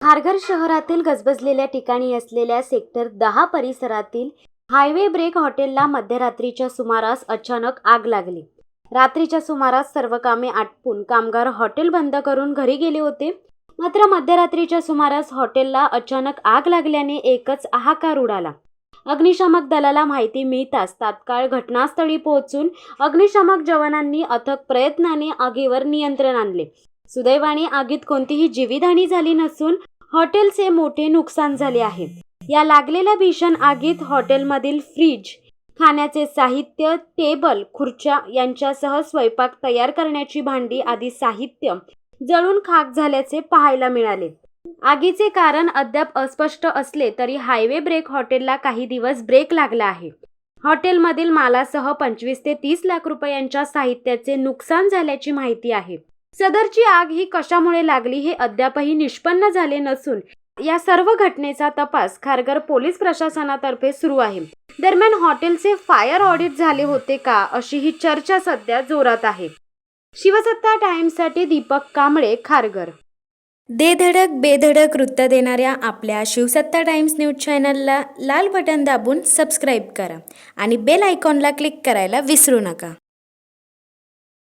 खारघर शहरातील गजबजलेल्या ठिकाणी असलेल्या सेक्टर 10 परिसरातील हायवे ब्रेक हॉटेलला मध्यरात्रीच्या सुमारास अचानक आग लागली। रात्रीच्या सुमारास सर्व कामे आटपून कामगार हॉटेल बंद करून घरी गेले होते। मात्र मध्यरात्रीच्या सुमारास हॉटेलला अचानक आग लागल्याने एकच हाहाकार उडाला। अग्निशामक दलाला माहिती मिळताच तात्काळ घटनास्थळी पोहोचून अग्निशामक जवानांनी अथक प्रयत्नाने आगीवर नियंत्रण आणले। सुदैवाने आगीत कोणतीही जीवितहानी झाली नसून हॉटेलचे मोठे नुकसान झाले आहे। या लागलेल्या भीषण आगीत हॉटेलमधील फ्रीज, खाण्याचे साहित्य, टेबल, खुर्च्या यांच्यासह स्वयंपाक तयार करण्याची भांडी आदी साहित्य जळून खाक झाल्याचे पाहायला मिळाले। आगीचे कारण अद्याप अस्पष्ट असले तरी हायवे ब्रेक हॉटेलला काही दिवस ब्रेक लागला आहे। हॉटेलमधील मालासह 25 ते 30 लाख रुपयांच्या साहित्याचे नुकसान झाल्याची माहिती आहे। सदरची आग ही कशामुळे लागली हे अद्यापही निष्पन्न झाले नसून या सर्व घटनेचा तपास खारघर पोलीस प्रशासनातर्फे सुरू आहे। दरम्यान हॉटेलचे फायर ऑडिट झाले होते का, अशी ही चर्चा सध्या जोरात आहे। शिवसत्ता टाइम्ससाठी दीपक कांबळे, खारघर। दे धडक बेधडक वृत्त देणाऱ्या आपल्या शिवसत्ता टाइम्स न्यूज चॅनलला लाल बटन दाबून सबस्क्राईब करा आणि बेल आयकॉनला क्लिक करायला विसरू नका।